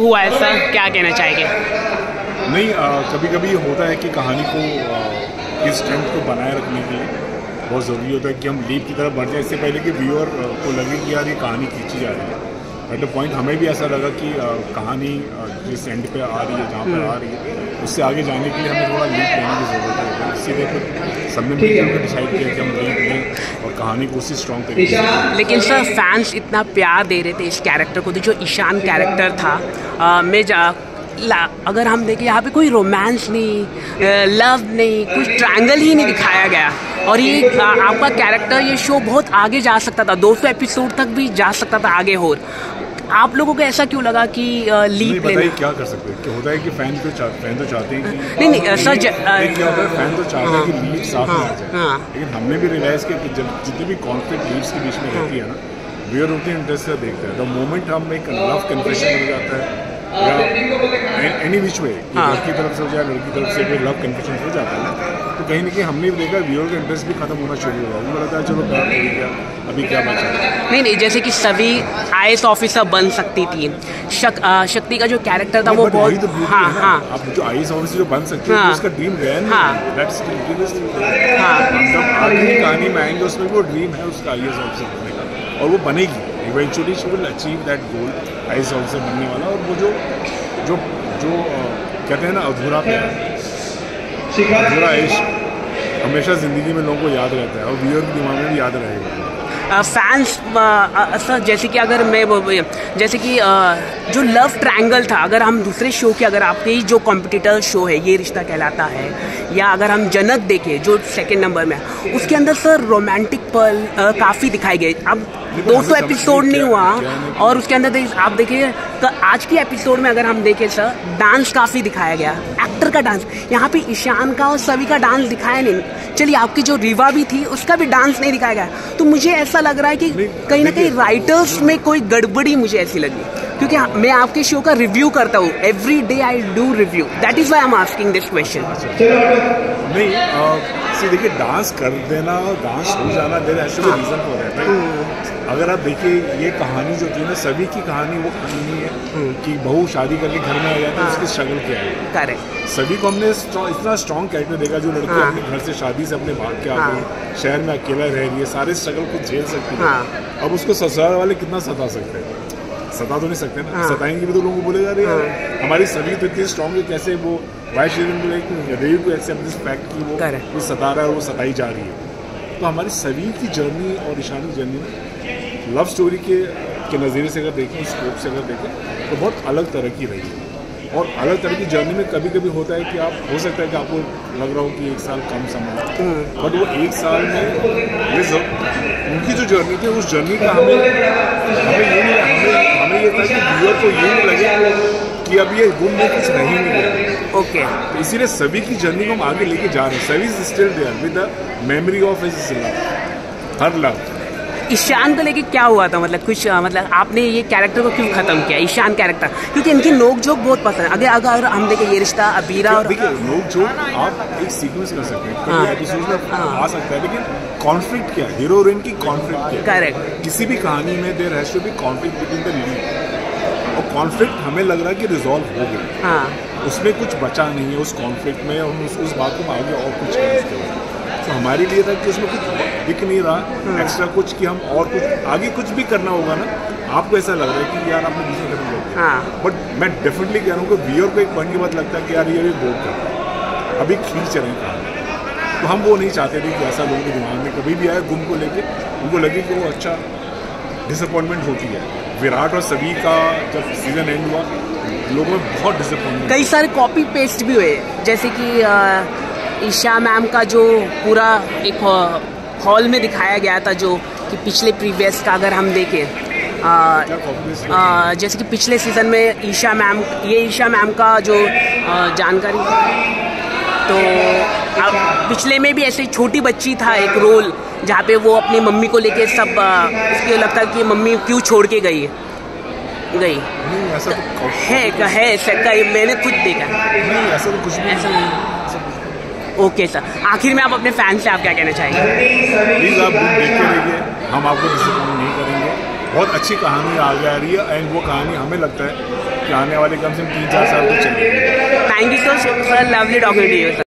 हुआ है सर, क्या कहना चाहेंगे? नहीं, कभी कभी होता है कि कहानी को की स्ट्रेंथ को बनाए रखने के लिए बहुत ज़रूरी होता है कि हम लीप की तरफ बढ़ जाए, इससे पहले कि व्यूअर को लगे कि यार ये कहानी खींची जा रही है। एट द पॉइंट हमें भी ऐसा लगा कि कहानी जिस एंड पे आ रही है, जहाँ पर आ रही है, उससे आगे जाने के लिए हमें थोड़ा लीप लेने की ज़रूरत है। इसीलिए फिर सबने मिलकर डिसाइड किया कि हम लीप लें और कहानी को उसी स्ट्रॉन्ग तरीके से। लेकिन सर फैंस इतना प्यार दे रहे थे इस कैरेक्टर को, तो जो ईशान कैरेक्टर था, अगर हम देखें यहाँ पे कोई रोमांस नहीं, लव नहीं, कुछ ट्रायंगल ही नहीं दिखाया गया। और ये आपका कैरेक्टर, ये शो बहुत आगे जा सकता था, 200 एपिसोड तक भी जा सकता था आगे। और आप लोगों को ऐसा क्यों लगा कि लीप लेना? क्या कर सकते हैं? क्या होता है कि फैन तो चाहते हैं नहीं कि सर, क्या होता है, फैन तो चाहते हैं कि लीड साथ में आ जाए। लेकिन हमने भी रियलाइज किया कि जब जितनी भी कॉन्फ्लिक्ट लीड्स के बीच में रहती है ना, व्यूअर उतनी इंटरेस्ट से देखते हैं। द मोमेंट हम एक लव कन्फेशन मिल जाता है या एनी विच वे, लड़की तरफ से हो जाए लड़की तरफ से कोई लव कन्फेशन हो जाता है, तो कहीं ना कहीं हमने भी देखा व्यूअर का इंटरेस्ट भी खत्म होना शुरू हो गया। वो लगता है चलो बात हो गया, अभी क्या बचा। नहीं, जैसे कि सभी IAS ऑफिसर बन सकती थी। शक्ति का जो कैरेक्टर था वो बहुत, अब जो IAS ऑफिसर जो बन सकती है, उसका ड्रीम गया नहीं। दैट्स जब आगे कहानी में आएंगे उसमें वो ड्रीम है उसका IAS ऑफिसर बनने का, और वो बनेगी eventually. She will achieve that goal, IAS officer बनने वाला। और वो जो कहते हैं ना, अधूरा प्यार, अधूरा इश्क हमेशा ज़िंदगी में लोगों को याद रहता है और व्यूअर के दिमाग में भी याद रहेगा। फैंस सर, जैसे कि अगर मैं जैसे कि जो लव ट्रायंगल था, अगर हम दूसरे शो के, अगर आपके ही जो कॉम्पिटिटर शो है ये रिश्ता कहलाता है, या अगर हम जनक देखें जो सेकंड नंबर में, उसके अंदर सर रोमांटिक पल काफ़ी दिखाई गए। अब 200 एपिसोड नहीं हुआ, और उसके अंदर आप देखिए आज की एपिसोड में अगर हम देखें सर, डांस काफ़ी दिखाया गया, एक्टर का डांस। यहाँ पे ईशान का और सभी का डांस दिखाया नहीं। चलिए, आपकी जो रीवा भी थी उसका भी डांस नहीं दिखाया गया। तो मुझे ऐसा लग रहा है कि कहीं ना कहीं राइटर्स में कोई गड़बड़ी मुझे ऐसी लगी, क्योंकि मैं आपके शो का रिव्यू करता हूँ, every day I do review, that is why I am asking this question. नहीं, देखिए, डांस कर देना और डांस हो जाना, there has to be reason for that. अगर आप देखिए, ये कहानी जो थी ना, सभी की कहानी वो कहानी नहीं है कि बहू शादी करके घर में आ जाती है, उसकी स्ट्रगल क्या है। करेक्ट। सभी को हमने इतना स्ट्रॉन्ग कैरेक्टर देखा, जो लड़की अपने घर से शादी से अपने भाग के आ गई, शहर में अकेला रह रही है, सारे स्ट्रगल को झेल सकती है। अब उसको ससुराल वाले कितना सता सकते हैं? सता तो नहीं सकते ना। सताएंगे भी तो लोगों को बोलेगा, अरे हमारी सभी तो इतनी स्ट्रॉन्ग है, कैसे वो why she ready to accept this fact कि वो सता रहा है और वो सताई जा रही है। तो हमारी सभी की जर्नी और ईशान की जर्नी में लव स्टोरी के नज़रिए से अगर देखें, स्कोप से अगर देखें, तो बहुत अलग तरह की रही है। और अलग तरह की जर्नी में कभी कभी होता है कि आप, हो सकता है कि आपको लग रहा हो कि 1 साल कम समय, बट वो 1 साल में उनकी जो जर्नी थी, उस जर्नी का हमें ये था कि व्यूअर को ये नहीं लगे कि अब ये गुम में कुछ नहीं मिला। ओके, तो इसीलिए सभी की जर्नी को हम आगे लेके जा रहे हैं। सभी still there with the memory of his love, her love. Ishaan को लेके क्या हुआ था? मतलब कुछ, मतलब आपने ये कैरेक्टर को क्यों खत्म किया, ईशान कैरेक्टर? क्योंकि इनकी नोक जोक बहुत पसंद है। अगर हम देखें ये रिश्ता अबीरा और, देखिए, नोक जोक आप एक सीक्वेंस कर सकते हैं, कभी एपिसोड में आ सकता है, लेकिन कॉन्फ्लिक्ट क्या है, हीरो हीरोइन की कॉन्फ्लिक्ट क्या है? करेक्ट। किसी भी कहानी में there has to be conflict between the lead, और कॉन्फ्लिक्ट हमें लग रहा है कि रिजॉल्व हो गया। उसमें कुछ बचा नहीं है उस कॉन्फ्लिक्ट में, और उस बात को आगे और कुछ है। तो हमारे लिए था कि उसमें कुछ दिख नहीं रहा एक्स्ट्रा कुछ, कि हम और कुछ आगे कुछ भी करना होगा ना। आपको ऐसा लग रहा है कि यार आपने दूसरे खत्म कर दिया, बट मैं डेफिनेटली कह रहा हूँ कि व्यूअर को एक पॉइंट के बाद लगता है कि यार ये भी बोर कर रहा है, अभी खींच रहे हैं। तो हम वो नहीं चाहते थे कि ऐसा लोगों के दिमाग में कभी भी आए गुम को लेके, उनको लगे कि वो अच्छा डिसअपॉइंटमेंट होती है। विराट और सभी का जब सीजन एंड हुआ, लोगों में बहुत डिसअपॉइंटमेंट, कई सारे कॉपी पेस्ट भी हुए, जैसे कि ईशा मैम का जो पूरा एक हॉल में दिखाया गया था, जो कि पिछले प्रीवियस का अगर हम देखें, जैसे कि पिछले सीज़न में ईशा मैम का जो जानकारी, तो पिछले में भी ऐसे छोटी बच्ची था एक रोल, जहाँ पे वो अपनी मम्मी को लेके सब, उसको लगता है कि मम्मी क्यों छोड़ के गई। नहीं, ऐसा तो है, मैंने खुद देखा। नहीं, ऐसा तो कुछ भी ऐसा नहीं। ओके सर, आखिर में आप अपने फैन से आप क्या कहना चाहेंगे? प्लीज़ आप बुक देखते रहिए, हम आपको डिसअपॉइंट नहीं करेंगे। बहुत अच्छी कहानी आगे आ रही है, एंड वो कहानी हमें लगता है कि आने वाले कम से कम 3-4 साल तो चलेगी। Thank you so sir, lovely talking to you sir.